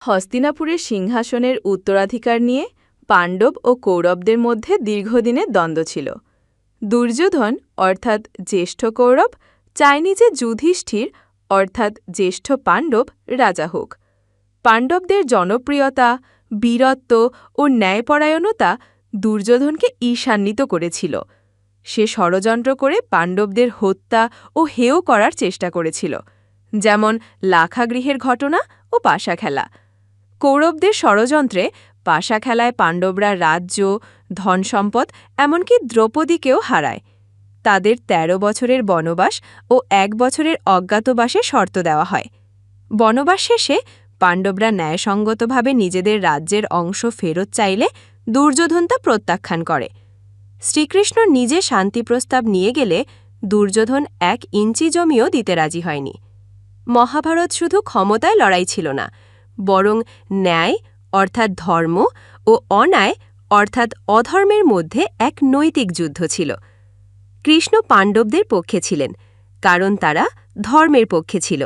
হস্তিনাপুরের সিংহাসনের উত্তরাধিকার নিয়ে পাণ্ডব ও কৌরবদের মধ্যে দীর্ঘদিনের দ্বন্দ্ব ছিল। দুর্যোধন অর্থাৎ জ্যেষ্ঠ কৌরব চায়নি যে যুধিষ্ঠির অর্থাৎ জ্যেষ্ঠ পাণ্ডব রাজা হোক। পাণ্ডবদের জনপ্রিয়তা, বীরত্ব ও ন্যায়পরায়ণতা দুর্যোধনকে ঈর্ষান্বিত করেছিল। সে ষড়যন্ত্র করে পাণ্ডবদের হত্যা ও হেয় করার চেষ্টা করেছিল, যেমন লাখাগৃহের ঘটনা ও পাশা খেলা। কৌরবদের ষড়যন্ত্রে পাশা খেলায় পাণ্ডবরা রাজ্য, ধনসম্পদ এমনকি দ্রৌপদীকেও হারায়। তাদের ১৩ বছরের বনবাস ও ১ বছরের অজ্ঞাতবাসে শর্ত দেওয়া হয়। বনবাস শেষে পাণ্ডবরা ন্যায়সঙ্গতভাবে নিজেদের রাজ্যের অংশ ফেরত চাইলে দুর্যোধন তা প্রত্যাখ্যান করে। শ্রীকৃষ্ণ নিজে শান্তি প্রস্তাব নিয়ে গেলে দুর্যোধন ১ ইঞ্চি জমিও দিতে রাজি হয়নি। মহাভারত শুধু ক্ষমতায় লড়াই ছিল না, বরং ন্যায় অর্থাৎ ধর্ম ও অন্যায় অর্থাৎ অধর্মের মধ্যে এক নৈতিক যুদ্ধ ছিল। কৃষ্ণ পাণ্ডবদের পক্ষে ছিলেন, কারণ তারা ধর্মের পক্ষে ছিল।